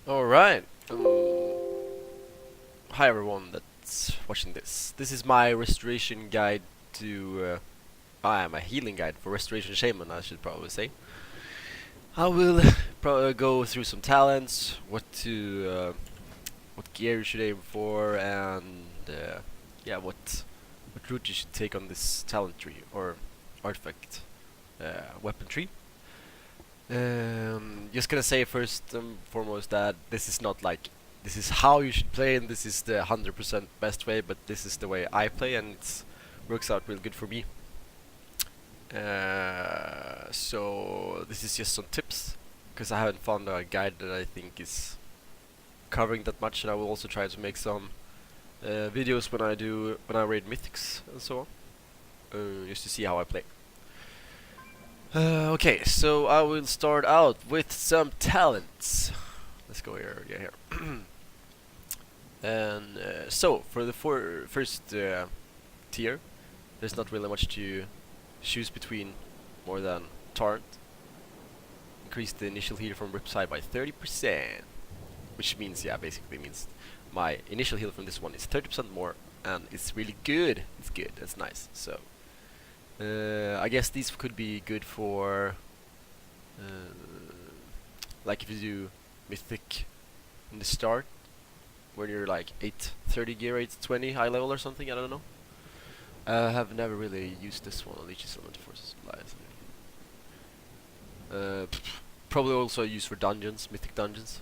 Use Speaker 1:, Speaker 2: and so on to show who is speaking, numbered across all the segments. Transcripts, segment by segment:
Speaker 1: Alright. Hi everyone that's watching this. This is my restoration guide to. I am a healing guide for Restoration Shaman, I should probably say. I will go through some talents, what gear you should aim for, and yeah, what route you should take on this talent tree or artifact weapon tree. Just gonna say first and foremost that this is not like this is how you should play and this is the 100% best way, but this is the way I play and it works out real good for me. So this is just some tips because I haven't found a guide that I think is covering that much, and I will also try to make some videos when I raid mythics and so on, just to see how I play. Okay, so I will start out with some talents. Let's go here, yeah, here. And so for the first tier, there's not really much to choose between more than Torrent. Increase the initial heal from Riptide by 30%, which means, yeah, basically means my initial heal from this one is 30% more, and it's really good. It's good. That's nice. So I guess these could be good for like if you do Mythic in the start, when you're like 830 gear, 820 high level or something. I don't know. I have never really used this one. Leeches element for supplies. Probably also used for dungeons, mythic dungeons.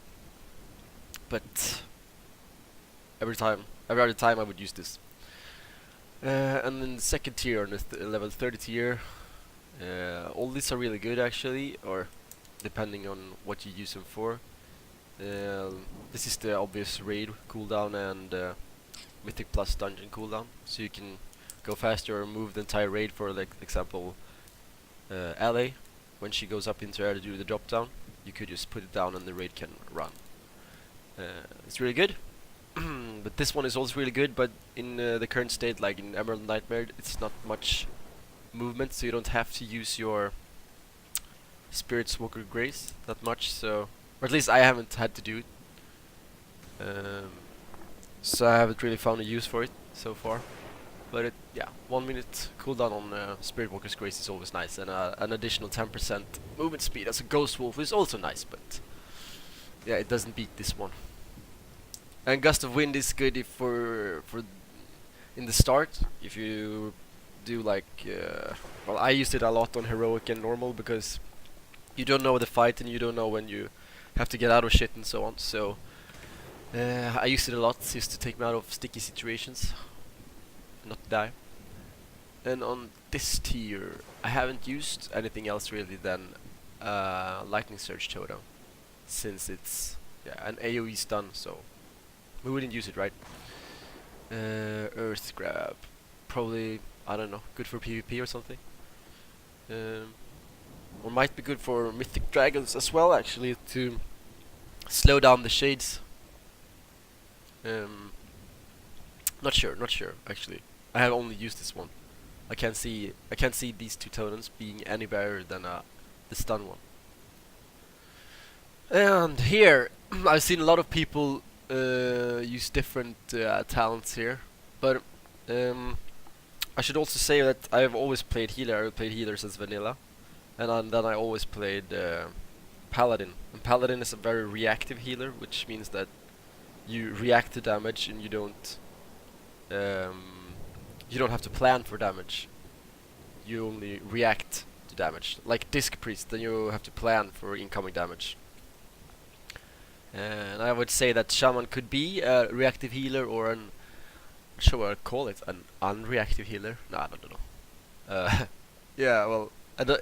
Speaker 1: But every other time I would use this. And then the second tier, on the level 30 tier, all these are really good actually, or depending on what you use them for. This is the obvious raid cooldown and mythic plus dungeon cooldown, so you can go faster or move the entire raid. For like example, LA, when she goes up into air to do the drop down, you could just put it down and the raid can run. It's really good. But this one is also really good, but in the current state, like in Emerald Nightmare, it's not much movement, so you don't have to use your Spirit's Walker Grace that much, so, or at least I haven't had to do it. So I haven't really found a use for it so far. But yeah, 1 minute cooldown on Spirit Walker's Grace is always nice, and an additional 10% movement speed as a Ghost Wolf is also nice, but yeah, it doesn't beat this one. And Gust of Wind is good if for in the start, if you do like well, I used it a lot on heroic and normal because you don't know the fight and you don't know when you have to get out of shit and so on. So I used it a lot just to take me out of sticky situations and not die. And on this tier, I haven't used anything else really than Lightning Surge Totem, since it's an AoE stun, so we wouldn't use it, right? Earth Grab, probably, I don't know, good for PvP or something. Or might be good for Mythic Dragons as well, actually, to slow down the shades. Not sure, actually. I have only used this one. I can't see these two totems being any better than the stun one. And here, I've seen a lot of people use different talents here, but I should also say that I've always played healer. I played healer since vanilla, and then I always played paladin. And paladin is a very reactive healer, which means that you react to damage and you don't have to plan for damage. You only react to damage. Like Disc Priest, then you have to plan for incoming damage. And I would say that Shaman could be a reactive healer or an, not sure what I'd call it, an unreactive healer. No, I don't know. Yeah, well,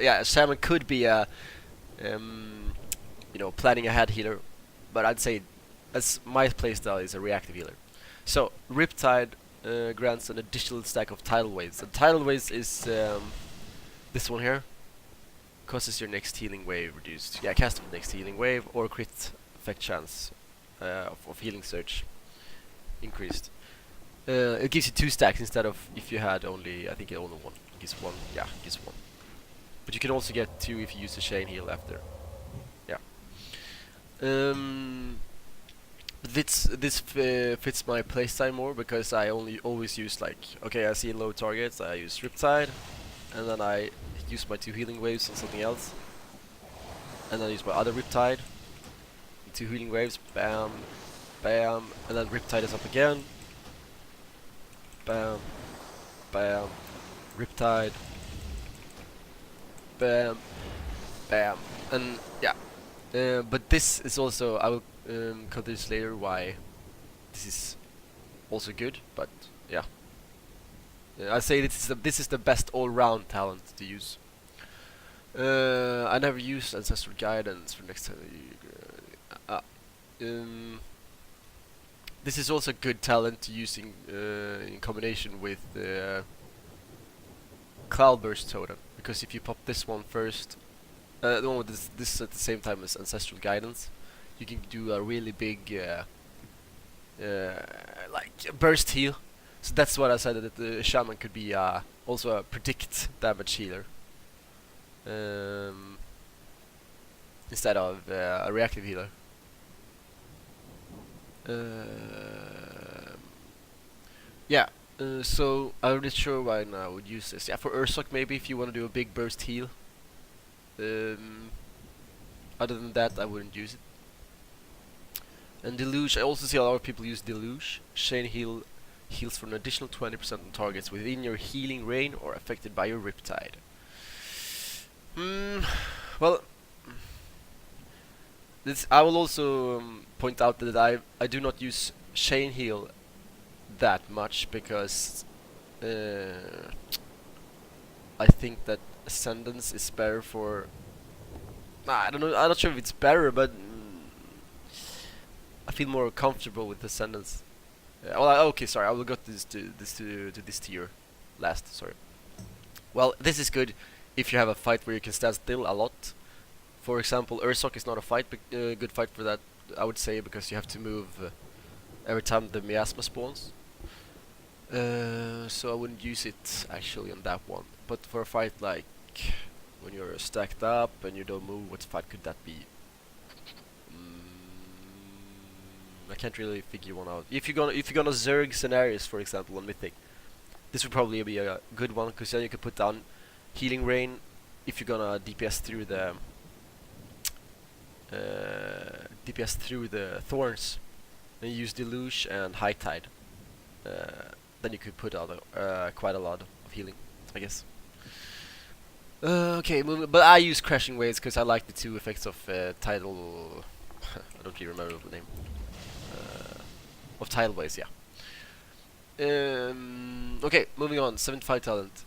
Speaker 1: yeah, Shaman could be a, planning ahead healer, but I'd say as my playstyle is a reactive healer. So Riptide grants an additional stack of tidal waves. And tidal waves is this one here. Causes your next healing wave reduced. Yeah, cast of the next healing wave or crit effect chance of healing surge increased. It gives you 2 stacks instead of if you had only, I think only one. It gives one. Yeah, it gives one. But you can also get 2 if you use the chain heal after. Yeah. This fits my playstyle more because I only always use like, okay, I see low targets, I use Riptide, and then I use my 2 healing waves on something else, and then I use my other Riptide, 2 healing waves, bam, bam, and then Riptide is up again, bam, bam, Riptide, bam, bam, and yeah. But this is also, I will cut this later why this is also good, but yeah. I say this is the best all-round talent to use. I never used Ancestral Guidance for next time. Um, this is also good talent to use in combination with Cloudburst Totem, because if you pop this one first, the one with this at the same time as Ancestral Guidance, you can do a really big like burst heal. So that's what I said, that the Shaman could be also a predict damage healer instead of a reactive healer. Yeah, so I'm not sure why I would use this. Yeah, for Ursoc maybe if you want to do a big burst heal. Other than that, I wouldn't use it. And Deluge, I also see a lot of people use Deluge. Chain Heal heals for an additional 20% on targets within your healing range or affected by your Riptide. Well, this I will also point out that I do not use Chain Heal that much because I think that Ascendance is better for. I don't know. I'm not sure if it's better, but I feel more comfortable with Ascendance. Okay, sorry. I will go to this tier last. Sorry. Well, this is good if you have a fight where you can stand still a lot. For example, Ursoc is not a fight, good fight for that, I would say, because you have to move every time the miasma spawns. So I wouldn't use it actually on that one. But for a fight like when you're stacked up and you don't move, what fight could that be? I can't really figure one out. If you're gonna Zerg scenarios, for example, on Mythic, this would probably be a good one, because then you could put down healing rain if you're gonna DPS through the thorns. Then you use Deluge and High Tide. Then you could put out quite a lot of healing, I guess. Okay, but I use Crashing Waves because I like the 2 effects of Tidal. I don't really remember the name. Of Tidal Waves, yeah. Okay, moving on. 75 talent.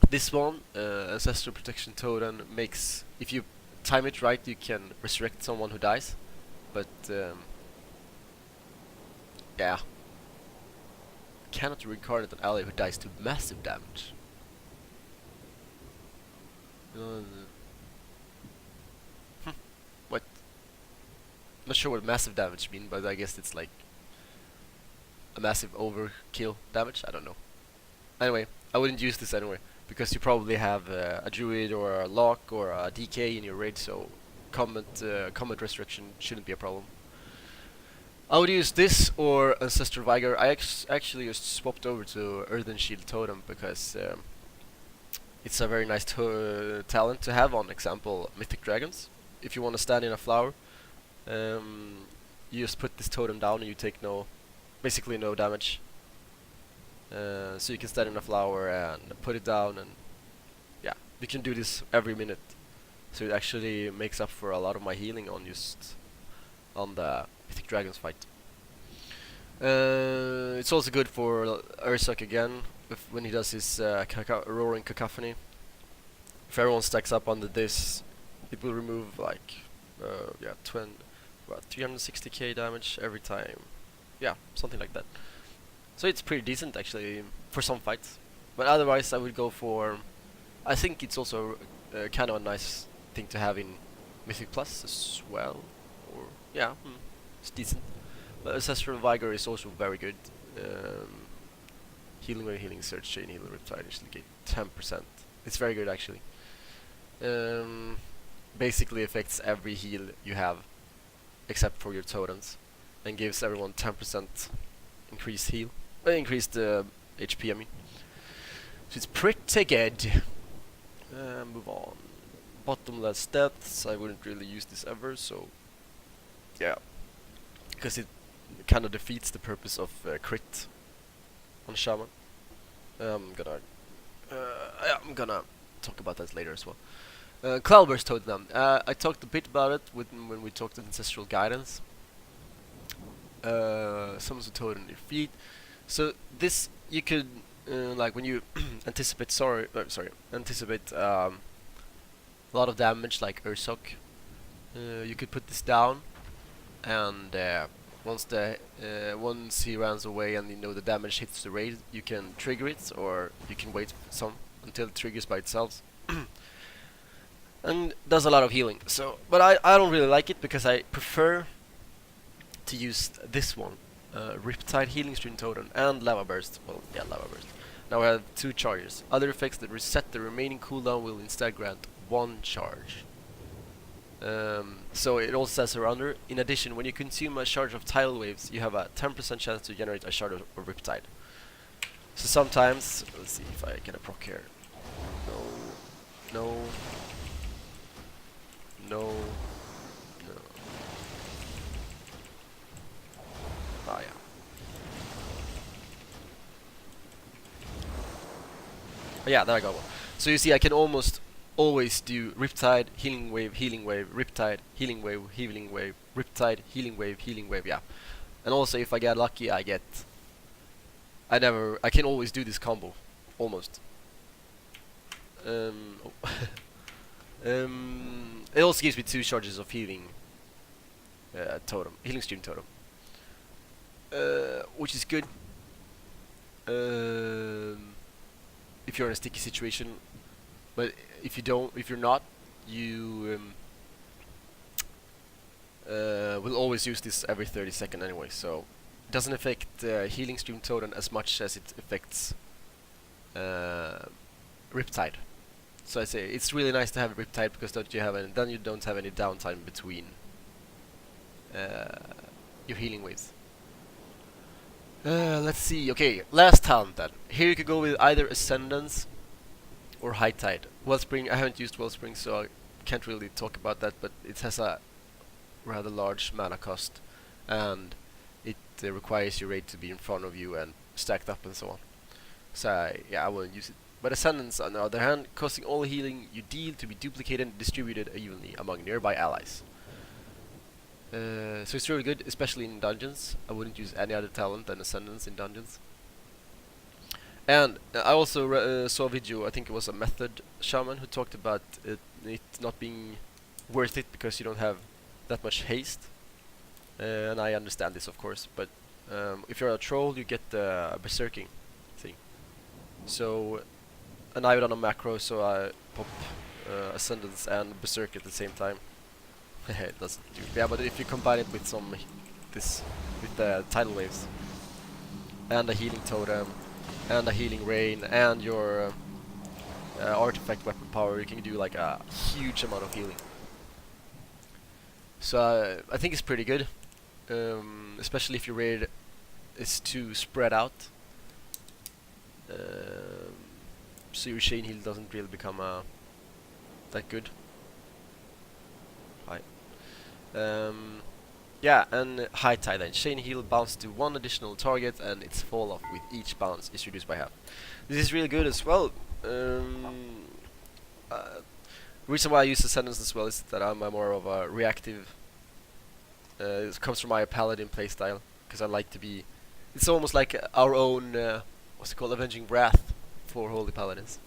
Speaker 1: This one, Ancestral Protection Totem, makes, if you time it right, you can resurrect someone who dies. But yeah, cannot reincarnate an ally who dies to massive damage. What? Not sure what massive damage mean, but I guess it's like a massive overkill damage. I don't know. Anyway, I wouldn't use this anyway, because you probably have a druid or a lock or a DK in your raid, so combat restriction shouldn't be a problem. I would use this or Ancestral Vigor. I actually just swapped over to Earthen Shield Totem because it's a very nice talent to have on, example, Mythic Dragons. If you want to stand in a flower, you just put this totem down and you take basically no damage. So you can stand in a flower and put it down, and yeah, you can do this every minute. So it actually makes up for a lot of my healing on the Mythic Dragons fight. It's also good for Ursoc again, when he does his Roaring Cacophony. If everyone stacks up under this, it will remove like 360k damage every time. Yeah, something like that. So it's pretty decent actually for some fights. But otherwise I would go for, I think it's also kind of a nice thing to have in Mythic Plus as well. Or yeah, it's decent. But Ancestral Vigor is also very good. Healing or Healing Surge, Chain Heal, Riptide usually get 10%. It's very good actually. Basically affects every heal you have, except for your totems. and gives everyone 10% increased HP. I mean, so it's pretty good. Move on. Bottomless deaths. I wouldn't really use this ever. So yeah, because it kind of defeats the purpose of crit on Shaman. I'm gonna talk about that later as well. Cloudburst Totem. I talked a bit about it when we talked Ancestral Guidance. Summons a totem on your feet. So this you could like when you anticipate anticipate a lot of damage like Ursoc. You could put this down, and once he runs away and you know the damage hits the raid, you can trigger it, or you can wait some until it triggers by itself. And does a lot of healing. So, but I don't really like it because I prefer to use this one, Riptide Healing Stream Totem and Lava Burst. Well, yeah, Lava Burst. Now I have 2 charges. Other effects that reset the remaining cooldown will instead grant 1 charge. So it also says here under, in addition, when you consume a charge of tidal waves, you have a 10% chance to generate a shard of Riptide. So sometimes, let's see if I get a proc here. No. Ah, yeah. Oh, yeah, there I got one. So you see, I can almost always do Riptide, Healing Wave, Riptide, Healing Wave, Riptide, Healing Wave, yeah. And also, if I get lucky, I can always do this combo, almost. It also gives me 2 charges of healing totem, healing stream totem, which is good if you're in a sticky situation. But if you're not, you will always use this every 30 seconds anyway. So it doesn't affect healing stream totem as much as it affects Riptide. So I say it's really nice to have Riptide because then you don't have any downtime between your healing waves. Let's see. Okay, last talent then. Here you could go with either Ascendance or High Tide. Wellspring. I haven't used Wellspring, so I can't really talk about that. But it has a rather large mana cost, and it requires your raid to be in front of you and stacked up and so on. So I won't use it. But Ascendance, on the other hand, causing all healing you deal to be duplicated and distributed evenly among nearby allies. So it's really good, especially in dungeons. I wouldn't use any other talent than Ascendance in dungeons. And I also saw a video, I think it was a Method Shaman, who talked about it not being worth it because you don't have that much haste. And I understand this, of course, but if you're a troll, you get the berserking thing. So, and I done a macro, so I pop Ascendance and Berserk at the same time. It doesn't do. Yeah, but if you combine it with with the tidal waves, and a healing totem, and a healing rain, and your artifact weapon power, you can do like a huge amount of healing. So I think it's pretty good, especially if your raid is too spread out. So your chain heal doesn't really become that good. Hi. Yeah, and High Tide then. Chain heal bounces to 1 additional target, and its fall off with each bounce is reduced by half. This is really good as well. Reason why I use Ascendance as well is that I'm more of a reactive. It comes from my Paladin playstyle, because I like to be. It's almost like our own what's it called, Avenging Wrath for Holy Paladins.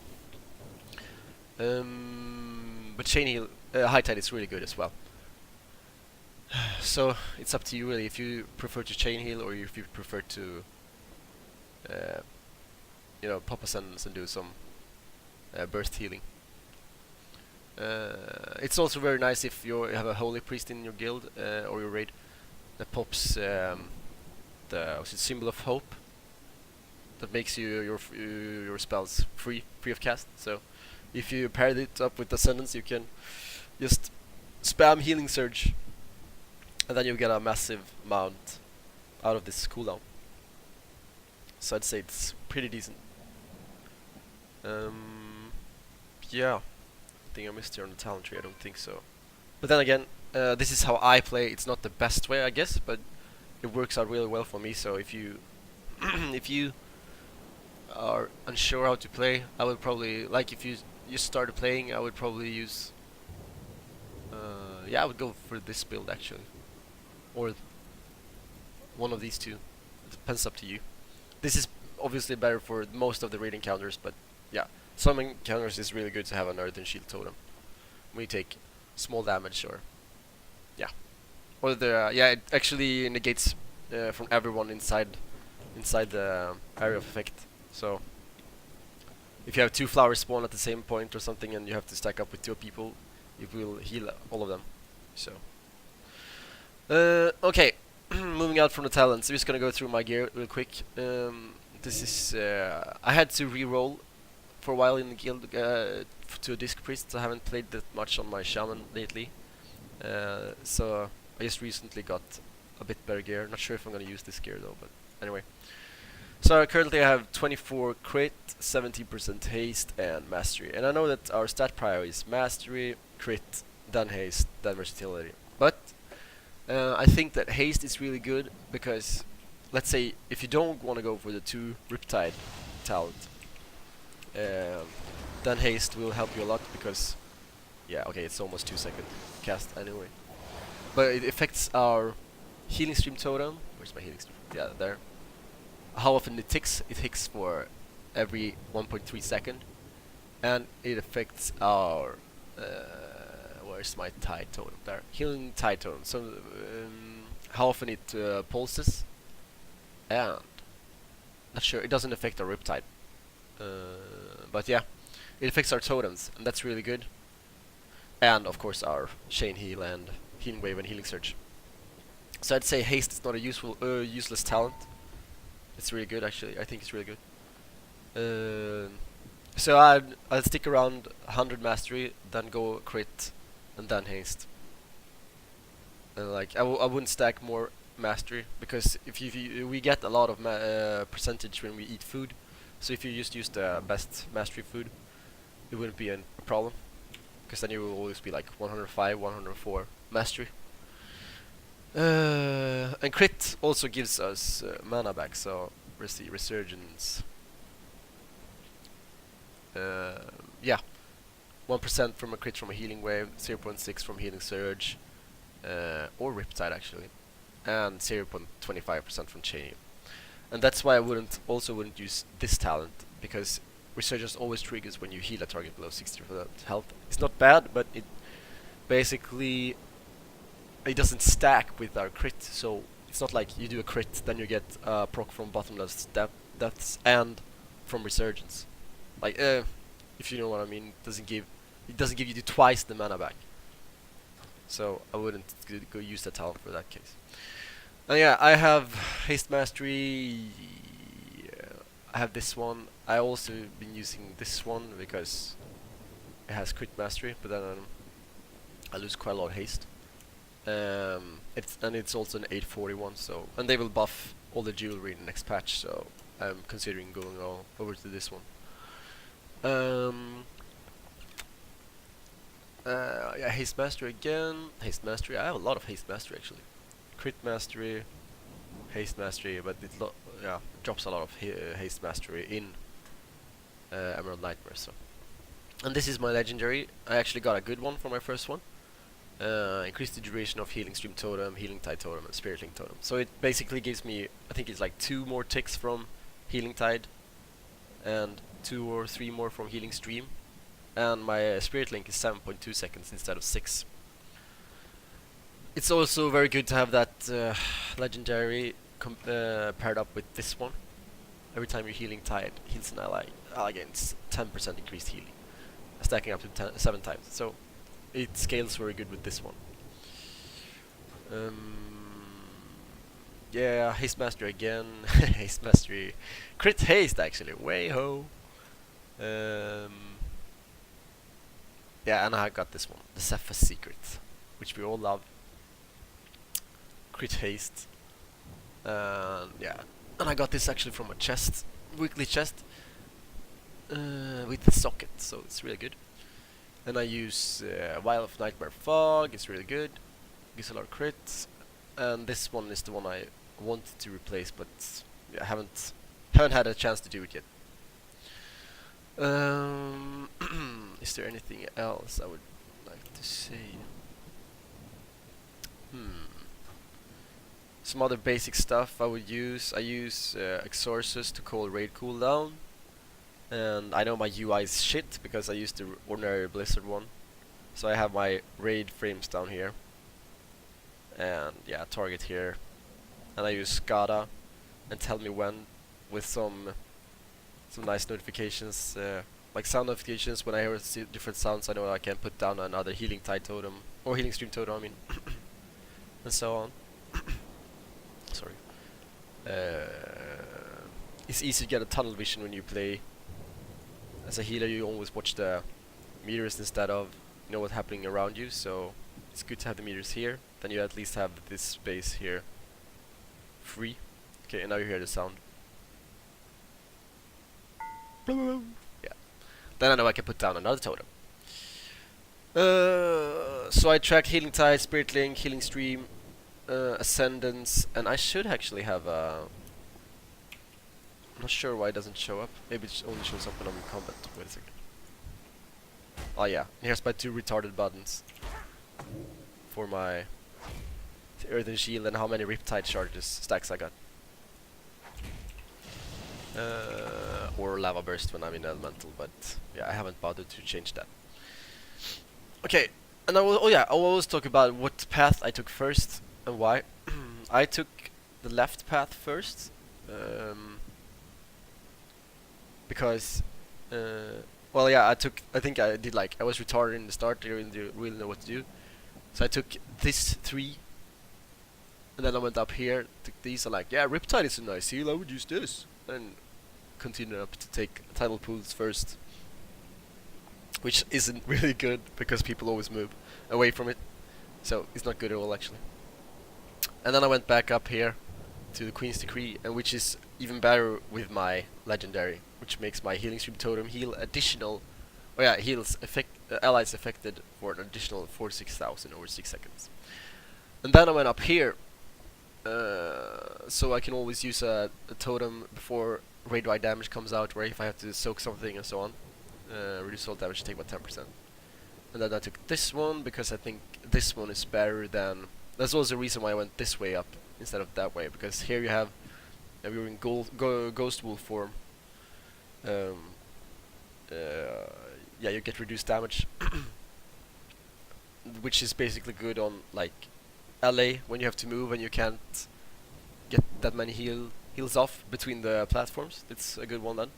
Speaker 1: But Chain heal, High Tide is really good as well. So it's up to you really if you prefer to chain heal or if you prefer to pop Ascendance and do some burst healing. It's also very nice if you have a holy priest in your guild or your raid that pops the symbol of hope that makes your spells free of cast. So if you paired it up with Ascendance, you can just spam Healing Surge, and then you get a massive amount out of this cooldown. So I'd say it's pretty decent. Yeah, I think I missed here on the talent tree. I don't think so. But then again, this is how I play. It's not the best way, I guess, but it works out really well for me. So if you if you are unsure how to play, I would probably, like, if you just started playing, I would probably use yeah, I would go for this build actually, or one of these two. It depends, up to you. This is obviously better for most of the raid encounters, but yeah, some encounters is really good to have an earthen shield totem when you take small damage, or yeah, or the yeah, it actually negates from everyone inside the area of effect. So if you have two flowers spawn at the same point or something, and you have to stack up with two people, it will heal all of them. So okay, moving out from the talents, I'm just gonna go through my gear real quick. This is I had to re-roll for a while in the guild to a disc priest. So I haven't played that much on my shaman lately. So I just recently got a bit better gear. Not sure if I'm gonna use this gear though, but anyway. So currently I have 24 crit, 17% haste, and mastery. And I know that our stat prior is mastery, crit, then haste, then versatility. But I think that haste is really good because, let's say, if you don't want to go for the 2 Riptide talent, then haste will help you a lot because, yeah, okay, it's almost 2-second cast anyway. But it affects our healing stream totem. Where's my healing stream? Yeah, there. How often it ticks for every 1.3 second, and it affects our where's my tide totem? There, healing tide totem. So how often it pulses, and not sure, it doesn't affect our riptide, but yeah, it affects our totems, and that's really good. And of course our chain heal and healing wave and healing surge. So I'd say haste is not a useless talent. It's really good, actually. I think it's really good. So I'll stick around 100 mastery, then go crit, and then haste. And like I wouldn't stack more mastery because if we get a lot of percentage when we eat food. So if you just use the best mastery food, it wouldn't be a problem, because then you will always be like 105, 104 mastery. And crit also gives us mana back, so where's the resurgence? Yeah, 1% from a crit from a healing wave, 0.6 from healing surge, or riptide actually, and 0.25% from chain. And that's why I wouldn't use this talent, because resurgence always triggers when you heal a target below 60% health. It's not bad, but it basically it doesn't stack with our crit, so it's not like you do a crit, then you get proc from bottomless deaths and from resurgence. Like, if you know what I mean, it doesn't give you twice the mana back. So I wouldn't go use that talent for that case. And yeah, I have haste mastery. I have this one. I also been using this one because it has crit mastery, but then I lose quite a lot of haste. It's also an 841, so, and they will buff all the jewelry in the next patch, so I'm considering going over to this one. Yeah, haste mastery again. Haste mastery. I have a lot of haste mastery actually. Crit mastery, haste mastery, but it drops a lot of haste mastery in Emerald Nightmare. So, and this is my legendary. I actually got a good one for my first one. Increase the duration of healing stream totem, healing tide totem, and spirit link totem. So it basically gives me, I think it's like 2 more ticks from healing tide, and 2 or 3 more from healing stream, and my spirit link is 7.2 seconds instead of 6. It's also very good to have that legendary paired up with this one. Every time you're healing tide, heals an ally, again it's 10% increased healing, stacking up to 7 times. So it scales very good with this one. Yeah, haste mastery again. Haste mastery, crit haste actually. Way ho. Yeah, and I got this one, the Cephas Secret, which we all love. Crit haste. Yeah, and I got this actually from a chest, weekly chest, with the socket, so it's really good. And I use Vial of Nightmare Fog, it's really good, gives a lot of crits. And this one is the one I wanted to replace, but I haven't had a chance to do it yet. Is there anything else I would like to say? Some other basic stuff I would use. I use Exorcist to call raid cooldown. And I know my UI is shit because I used the ordinary Blizzard one. So I have my raid frames down here. And yeah, target here. And I use SCADA and tell me when with some nice notifications. Like sound notifications. When I hear different sounds, I know I can put down another healing tide totem. Or healing stream totem, I mean. And so on. Sorry. It's easy to get a tunnel vision when you play. As a healer, you always watch the meters instead of know what's happening around you, so it's good to have the meters here. Then you at least have this space here free. Okay, and now you hear the sound. Yeah. Then I know I can put down another totem. So I track Healing Tide, Spirit Link, Healing Stream, Ascendance, and I should actually have a... I'm not sure why it doesn't show up. Maybe it only shows up when I'm in combat. Wait a second. Oh yeah, here's my 2 retarded buttons for my Earthen Shield and how many Riptide charges stacks I got. Or Lava Burst when I'm in Elemental, but yeah, I haven't bothered to change that. Okay, and I will always talk about what path I took first and why. I took the left path first, because well, yeah, I think I did, like, I was retarded in the start, I didn't really know what to do. So I took this 3, and then I went up here, took these, and like, yeah, Riptide is a nice heal, I would use this. And continued up to take Tidal Pools first. Which isn't really good, because people always move away from it. So it's not good at all, actually. And then I went back up here to the Queen's Decree, and which is even better with my Legendary, which makes my Healing Stream Totem heal additional... Oh yeah, heals allies affected for an additional 46,000 over 6 seconds. And then I went up here, so I can always use a totem before raid-wide damage comes out, where if I have to soak something and so on. Reduce all damage, take about 10%. And then I took this one, because I think this one is better than... That's also the reason why I went this way up, instead of that way, because here you have... You're in Ghost Wolf form. Yeah, you get reduced damage, which is basically good on, like, LA, when you have to move and you can't get that many heals off between the platforms. It's a good one then.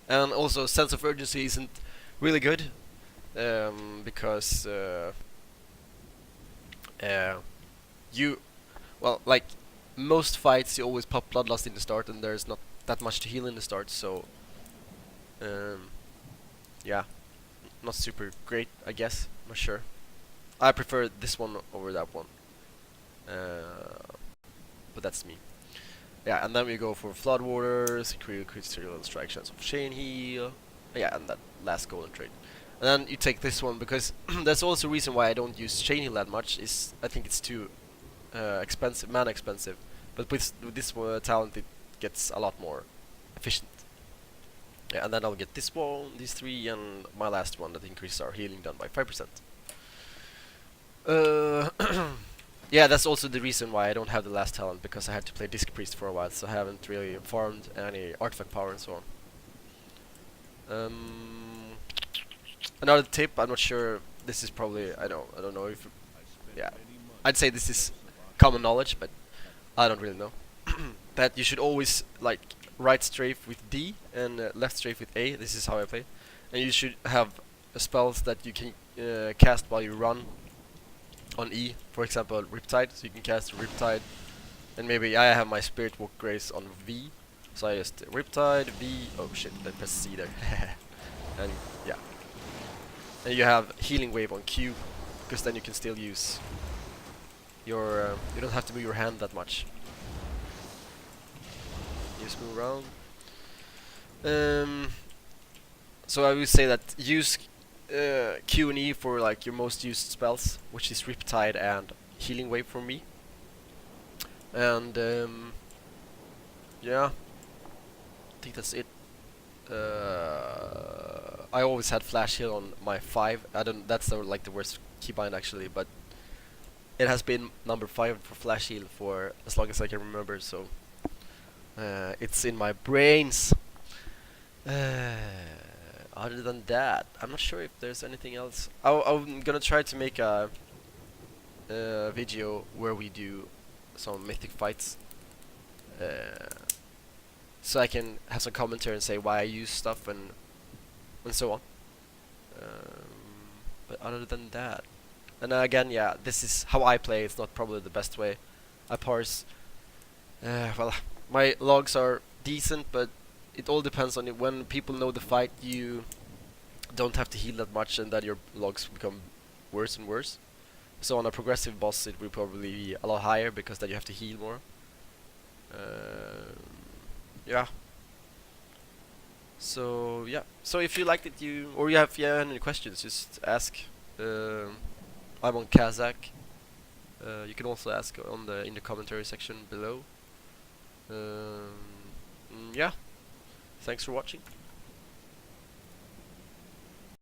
Speaker 1: And also, Sense of Urgency isn't really good, because well, like, most fights you always pop Bloodlust in the start, and there's not that much to heal in the start, so yeah, not super great, I guess. Not sure. I prefer this one over that one, but that's me. Yeah, and then we go for Floodwaters, critical strike chance of Chain Heal. Yeah, and that last golden trade. And then you take this one, because that's also a reason why I don't use Chain Heal that much, is I think it's too expensive, mana expensive. But with this talent it gets a lot more efficient. Yeah, and then I'll get this one, these 3, and my last one that increases our healing done by 5%. Yeah, that's also the reason why I don't have the last talent, because I had to play Disc Priest for a while, so I haven't really farmed any artifact power and so on. Another tip, I'm not sure, this is probably, I don't know if, yeah, I'd say this is common knowledge, but I don't really know. That you should always, like, right strafe with D and left strafe with A, this is how I play. And you should have spells that you can cast while you run on E, for example Riptide, so you can cast Riptide, and maybe I have my Spirit Walk Grace on V, so I just Riptide, V, oh shit, I press C there, and yeah. And you have Healing Wave on Q, because then you can still use your, you don't have to move your hand that much. always move around. So I would say that use Q and E for like your most used spells, which is Riptide and Healing Wave for me. And yeah, I think that's it. I always had Flash Heal on my 5. I don't. That's like the worst keybind actually, but it has been number 5 for Flash Heal for as long as I can remember. So it's in my brains. Other than that, I'm not sure if there's anything else. I'm gonna try to make a video where we do some mythic fights, so I can have some commentary and say why I use stuff and so on. But other than that, and again, yeah, this is how I play. It's not probably the best way. I parse. Well, my logs are decent, but it all depends on it. When people know the fight, you don't have to heal that much, and then your logs become worse and worse. So on a progressive boss, it will probably be a lot higher because then you have to heal more. Yeah. So yeah. So if you liked it, or you have any questions, just ask. I'm on Kazakh. You can also ask in the commentary section below. Yeah. Thanks for watching.